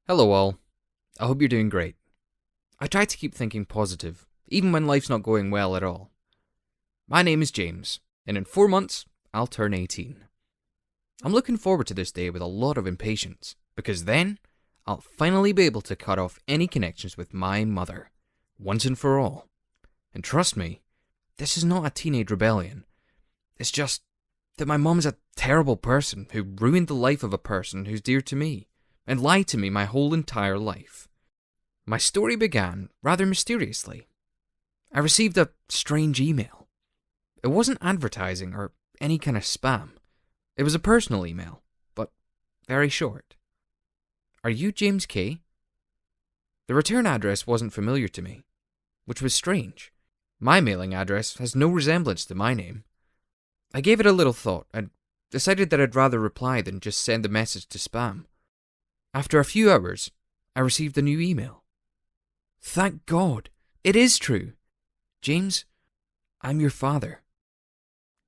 Hello all. I hope you're doing great. I try to keep thinking positive, even when life's not going well at all. My name is James, and in 4 months, I'll turn 18. I'm looking forward to this day with a lot of impatience, because then, I'll finally be able to cut off any connections with my mother, once and for all. And trust me, this is not a teenage rebellion. It's just that my mum's a terrible person who ruined the life of a person who's dear to me, and lied to me my whole entire life. My story began rather mysteriously. I received a strange email. It wasn't advertising or any kind of spam. It was a personal email, but very short. Are you James K? The return address wasn't familiar to me, which was strange. My mailing address has no resemblance to my name. I gave it a little thought and decided that I'd rather reply than just send the message to spam. After a few hours, I received a new email. Thank God, it is true. James, I'm your father.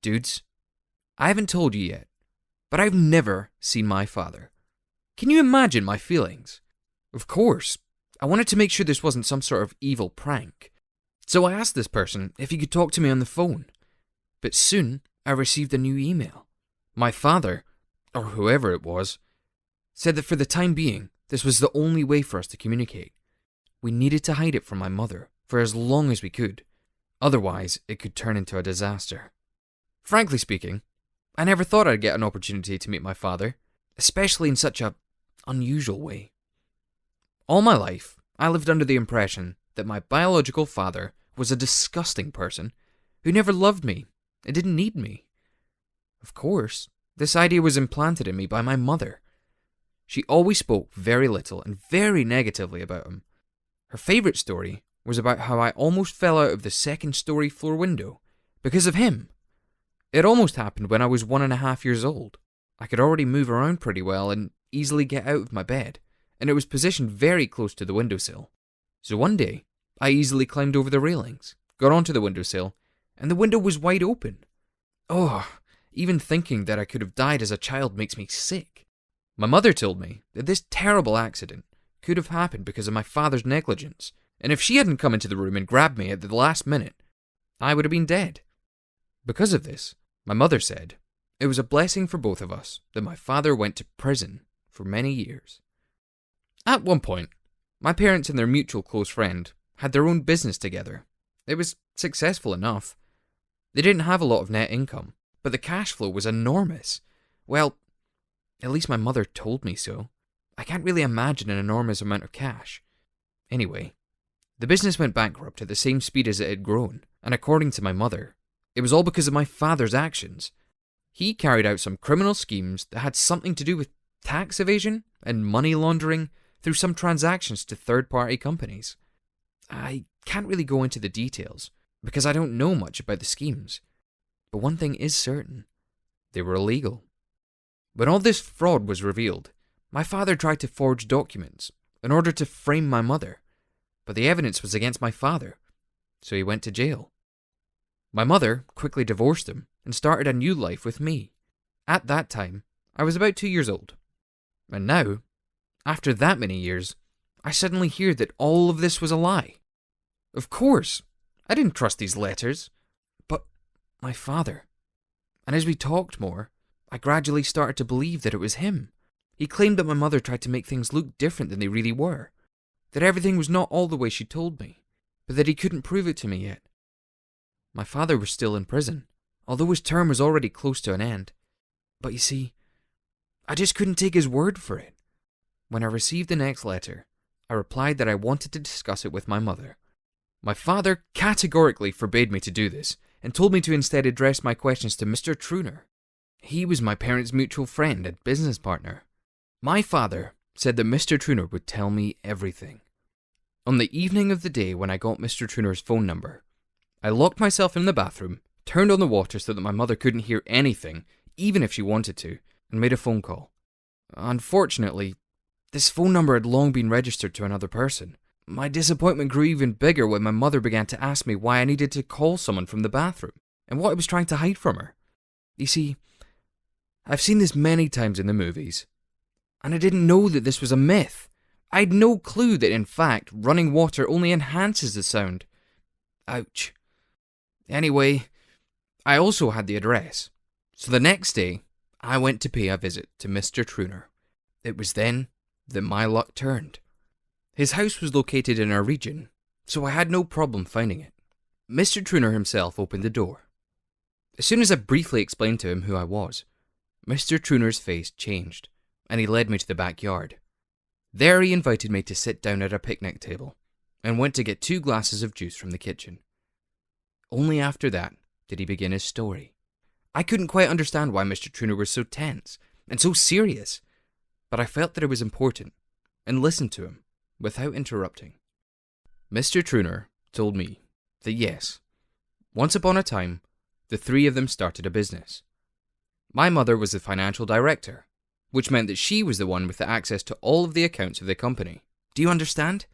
Dudes, I haven't told you yet, but I've never seen my father. Can you imagine my feelings? Of course, I wanted to make sure this wasn't some sort of evil prank. So I asked this person if he could talk to me on the phone. But soon, I received a new email. My father, or whoever it was, said that for the time being, this was the only way for us to communicate. We needed to hide it from my mother for as long as we could. Otherwise, it could turn into a disaster. Frankly speaking, I never thought I'd get an opportunity to meet my father, especially in such a unusual way. All my life, I lived under the impression that my biological father was a disgusting person who never loved me and didn't need me. Of course, this idea was implanted in me by my mother. She always spoke very little and very negatively about him. Her favourite story was about how I almost fell out of the second-story floor window because of him. It almost happened when I was 1.5 years old. I could already move around pretty well and easily get out of my bed, and it was positioned very close to the windowsill. So one day, I easily climbed over the railings, got onto the windowsill, and the window was wide open. Oh, even thinking that I could have died as a child makes me sick. My mother told me that this terrible accident could have happened because of my father's negligence, and if she hadn't come into the room and grabbed me at the last minute, I would have been dead. Because of this, my mother said, it was a blessing for both of us that my father went to prison for many years. At one point, my parents and their mutual close friend had their own business together. It was successful enough. They didn't have a lot of net income, but the cash flow was enormous. Well, at least my mother told me so. I can't really imagine an enormous amount of cash. Anyway, the business went bankrupt at the same speed as it had grown, and according to my mother, it was all because of my father's actions. He carried out some criminal schemes that had something to do with tax evasion and money laundering through some transactions to third-party companies. I can't really go into the details, because I don't know much about the schemes. But one thing is certain. They were illegal. When all this fraud was revealed, my father tried to forge documents in order to frame my mother, but the evidence was against my father, so he went to jail. My mother quickly divorced him and started a new life with me. At that time, I was about 2 years old. And now, after that many years, I suddenly hear that all of this was a lie. Of course, I didn't trust these letters, but my father. And as we talked more, I gradually started to believe that it was him. He claimed that my mother tried to make things look different than they really were, that everything was not all the way she told me, but that he couldn't prove it to me yet. My father was still in prison, although his term was already close to an end. But you see, I just couldn't take his word for it. When I received the next letter, I replied that I wanted to discuss it with my mother. My father categorically forbade me to do this, and told me to instead address my questions to Mr. Truner. He was my parents' mutual friend and business partner. My father said that Mr. Truner would tell me everything. On the evening of the day when I got Mr. Truner's phone number, I locked myself in the bathroom, turned on the water so that my mother couldn't hear anything, even if she wanted to, and made a phone call. Unfortunately, this phone number had long been registered to another person. My disappointment grew even bigger when my mother began to ask me why I needed to call someone from the bathroom, and what I was trying to hide from her. You see, I've seen this many times in the movies, and I didn't know that this was a myth. I'd no clue that in fact running water only enhances the sound. Ouch. Anyway, I also had the address, so the next day I went to pay a visit to Mr. Truner. It was then that my luck turned. His house was located in our region, so I had no problem finding it. Mr. Truner himself opened the door. As soon as I briefly explained to him who I was, Mr. Truner's face changed, and he led me to the backyard. There he invited me to sit down at a picnic table, and went to get 2 glasses of juice from the kitchen. Only after that did he begin his story. I couldn't quite understand why Mr. Truner was so tense and so serious, but I felt that it was important, and listened to him without interrupting. Mr. Truner told me that yes, once upon a time, the 3 of them started a business. My mother was the financial director, which meant that she was the one with the access to all of the accounts of the company. Do you understand?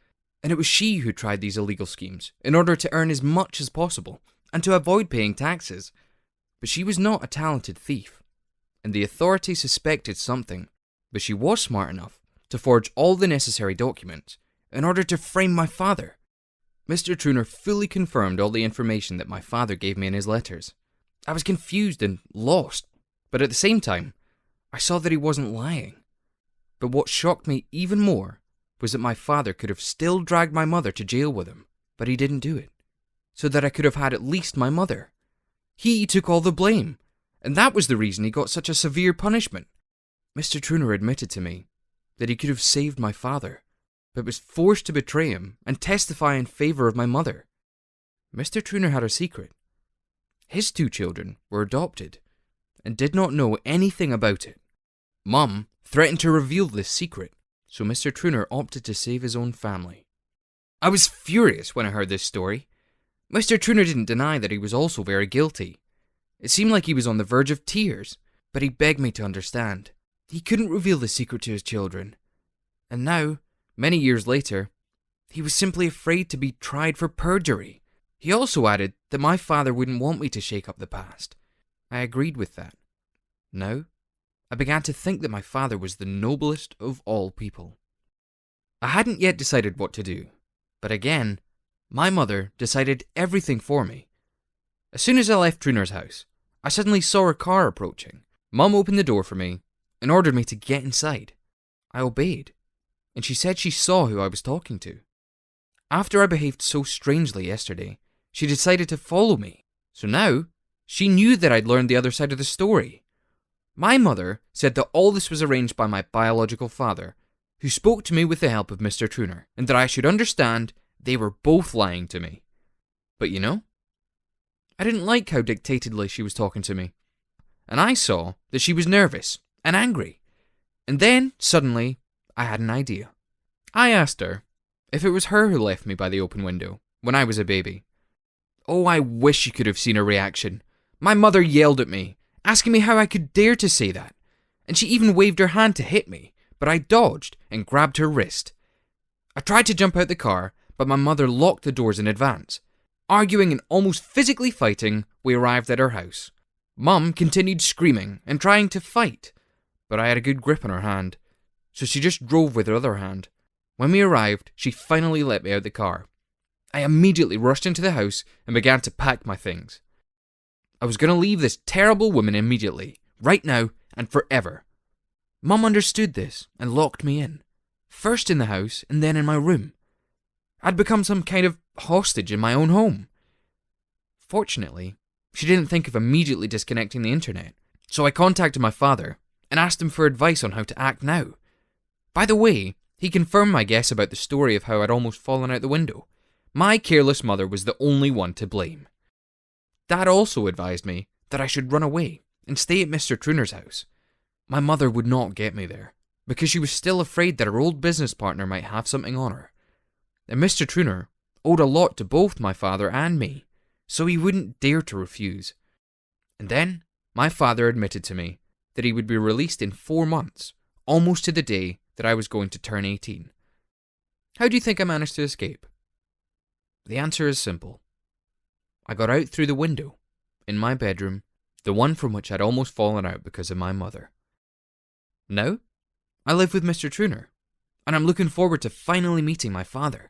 And it was she who tried these illegal schemes in order to earn as much as possible and to avoid paying taxes. But she was not a talented thief, and the authorities suspected something, but she was smart enough to forge all the necessary documents in order to frame my father. Mr. Truner fully confirmed all the information that my father gave me in his letters. I was confused and lost, but at the same time, I saw that he wasn't lying. But what shocked me even more was that my father could have still dragged my mother to jail with him, but he didn't do it, so that I could have had at least my mother. He took all the blame, and that was the reason he got such a severe punishment. Mr. Truner admitted to me that he could have saved my father, but was forced to betray him and testify in favour of my mother. Mr. Truner had a secret. His 2 children were adopted, and did not know anything about it. Mum threatened to reveal this secret, so Mr. Truner opted to save his own family. I was furious when I heard this story. Mr. Truner didn't deny that he was also very guilty. It seemed like he was on the verge of tears, but he begged me to understand. He couldn't reveal the secret to his children. And now, many years later, he was simply afraid to be tried for perjury. He also added that my father wouldn't want me to shake up the past. I agreed with that. Now, I began to think that my father was the noblest of all people. I hadn't yet decided what to do, but again, my mother decided everything for me. As soon as I left Truner's house, I suddenly saw a car approaching. Mum opened the door for me and ordered me to get inside. I obeyed, and she said she saw who I was talking to. After I behaved so strangely yesterday, she decided to follow me. So now, she knew that I'd learned the other side of the story. My mother said that all this was arranged by my biological father, who spoke to me with the help of Mr. Truner, and that I should understand they were both lying to me. But you know, I didn't like how dictatedly she was talking to me, and I saw that she was nervous and angry. And then, suddenly, I had an idea. I asked her if it was her who left me by the open window when I was a baby. Oh, I wish you could have seen her reaction. My mother yelled at me, asking me how I could dare to say that, and she even waved her hand to hit me, but I dodged and grabbed her wrist. I tried to jump out the car, but my mother locked the doors in advance. Arguing and almost physically fighting, we arrived at her house. Mum continued screaming and trying to fight, but I had a good grip on her hand, so she just drove with her other hand. When we arrived, she finally let me out the car. I immediately rushed into the house and began to pack my things. I was going to leave this terrible woman immediately, right now and forever. Mum understood this and locked me in, first in the house and then in my room. I'd become some kind of hostage in my own home. Fortunately, she didn't think of immediately disconnecting the internet, so I contacted my father and asked him for advice on how to act now. By the way, he confirmed my guess about the story of how I'd almost fallen out the window. My careless mother was the only one to blame. Dad also advised me that I should run away and stay at Mr. Truner's house. My mother would not get me there, because she was still afraid that her old business partner might have something on her. And Mr. Truner owed a lot to both my father and me, so he wouldn't dare to refuse. And then, my father admitted to me that he would be released in 4 months, almost to the day that I was going to turn 18. How do you think I managed to escape? The answer is simple. I got out through the window, in my bedroom, the one from which I'd almost fallen out because of my mother. Now, I live with Mr. Truner, and I'm looking forward to finally meeting my father.